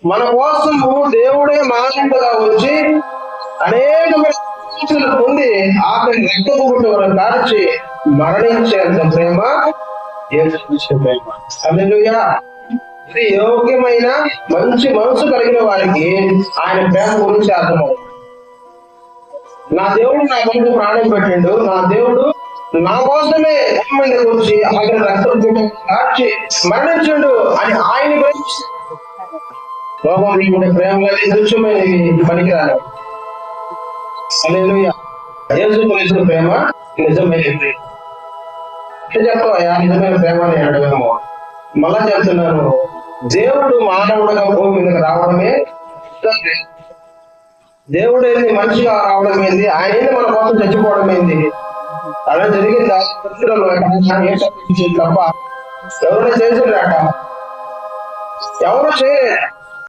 మన కోసము దేవుడే మానవుడుగా వచ్చి అనేకమైన పొంది ఆఖరి రక్తపు కార్చి మరణించేంత ప్రేమ హల్లెలూయా. ఇది యోగ్యమైన మంచి మనసు కలిగిన వారికి ఆయన ప్రేమ గురించి అర్థమవుతుంది. నా దేవుడు నా కొరకు ప్రాణం పెట్టిండు, నా దేవుడు నా కోసమే వచ్చి ఆఖరి రక్తం కార్చి మరణించిండు అని ఆయన గురించి లోకంలో ఉండే ప్రేమ దృశ్యమైనవి పనికిరాలి. హల్లెలూయా. యేసుక్రీస్తు ప్రేమ నిజమైన ప్రేమ. చెప్పవయ్యా నిజమైన ప్రేమ అని అడగము. మళ్ళా చెప్తున్నాను, దేవుడు మానవుడుగా భూమి మీదకి రావడమే, దేవుడు ఏంది మనిషిగా రావడం ఏంది, ఆయన ఏంది మన కోసం చచ్చిపోవడం ఏంది, అలా జరిగింది తప్ప ఎవరైనా చేసిండ్రాట? ఎవరు చేయలేదు.